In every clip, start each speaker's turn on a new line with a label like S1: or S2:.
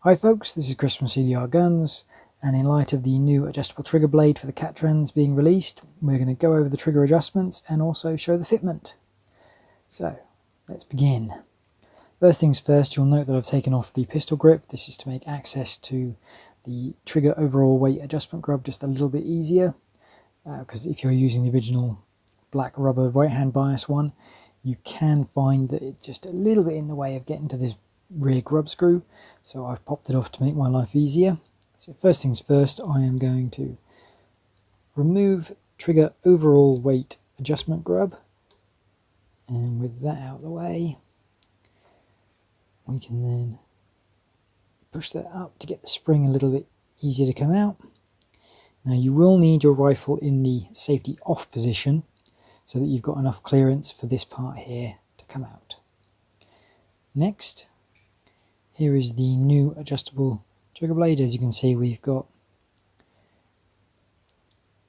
S1: Hi folks, this is Chris from CDRguns, and in light of the new adjustable trigger blade for the katrans being released, we're going to go over the trigger adjustments and also show the fitment. So, let's begin. First things first, you'll note that I've taken off the pistol grip. This is to make access to the trigger overall weight adjustment grub just a little bit easier, because if you're using the original black rubber right hand bias one, you can find that it's just a little bit in the way of getting to this rear grub screw, so I've popped it off to make my life easier. So first things first, I am going to remove trigger overall weight adjustment grub, and with that out of the way, we can then push that up to get the spring a little bit easier to come out. Now you will need your rifle in the safety off position so that you've got enough clearance for this part here to come out. Next, here is the new adjustable trigger blade. As you can see, we've got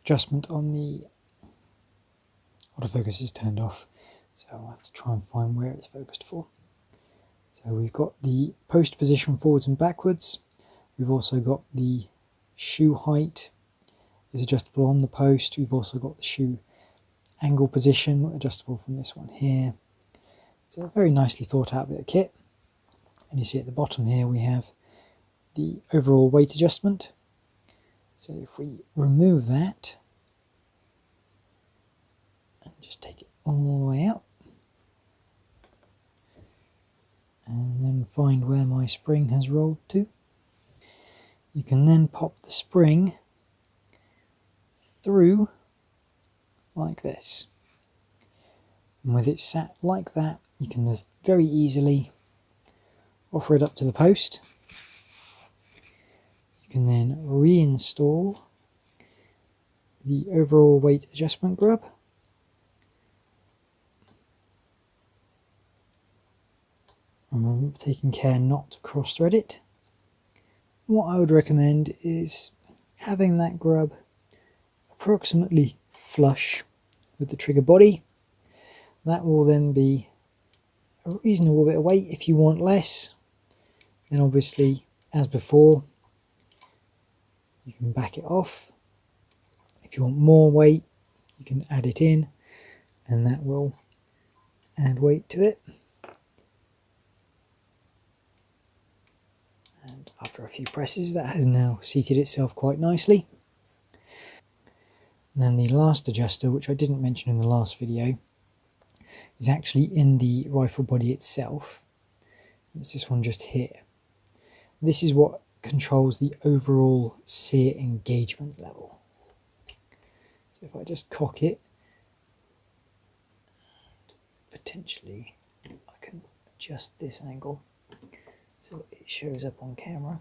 S1: adjustment on the autofocus is turned off, so I'll have to try and find where it's focused for. So we've got the post position forwards and backwards. We've also got the shoe height is adjustable on the post. We've also got the shoe angle position adjustable from this one here. It's a very nicely thought out bit of kit. And you see at the bottom here we have the overall weight adjustment. So if we remove that and just take it all the way out, and then find where my spring has rolled to, you can then pop the spring through like this. And with it sat like that, you can just very easily offer it up to the post. You can then reinstall the overall weight adjustment grub. I'm taking care not to cross thread it. What I would recommend is having that grub approximately flush with the trigger body. That will then be a reasonable bit of weight. If you want less, then obviously, as before, you can back it off. If you want more weight, you can add it in, and that will add weight to it. And after a few presses, that has now seated itself quite nicely. And then the last adjuster, which I didn't mention in the last video, is actually in the rifle body itself. It's this one just here. This is what controls the overall sear engagement level. So if I just cock it, potentially I can adjust this angle so it shows up on camera.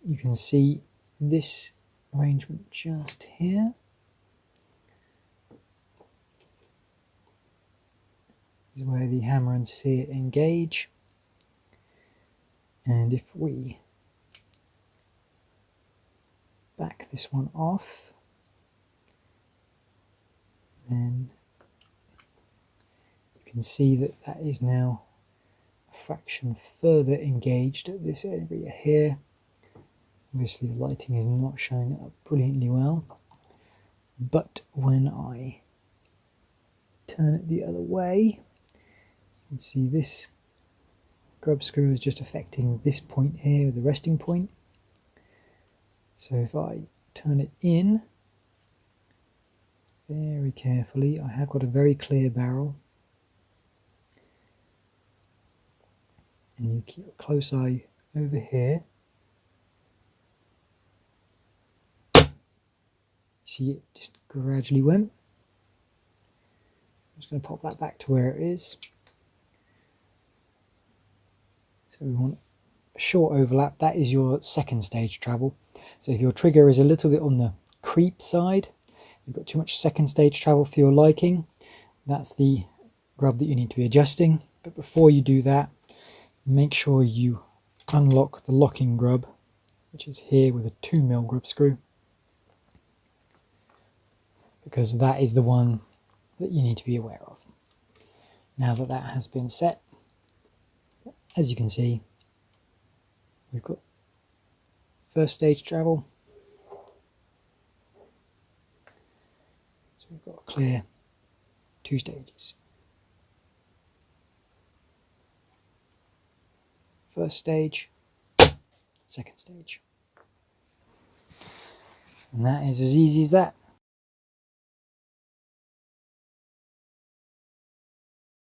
S1: You can see this arrangement just here. Is where the hammer and sear engage. And if we back this one off, then you can see that that is now a fraction further engaged at this area here. Obviously the lighting is not showing it up brilliantly well, but when I turn it the other way, you can see this grub screw is just affecting this point here, the resting point. So if I turn it in very carefully, I have got a very clear barrel, and you keep a close eye over here. See, it just gradually went. I'm just going to pop that back to where it is. So we want a short overlap. That is your second stage travel. So if your trigger is a little bit on the creep side, you've got too much second stage travel for your liking, that's the grub that you need to be adjusting. But before you do that, make sure you unlock the locking grub, which is here with a 2mm grub screw, because that is the one that you need to be aware of. Now that that has been set, as you can see, we've got first stage travel. So we've got a clear 2 stages. First stage, second stage. And that is as easy as that.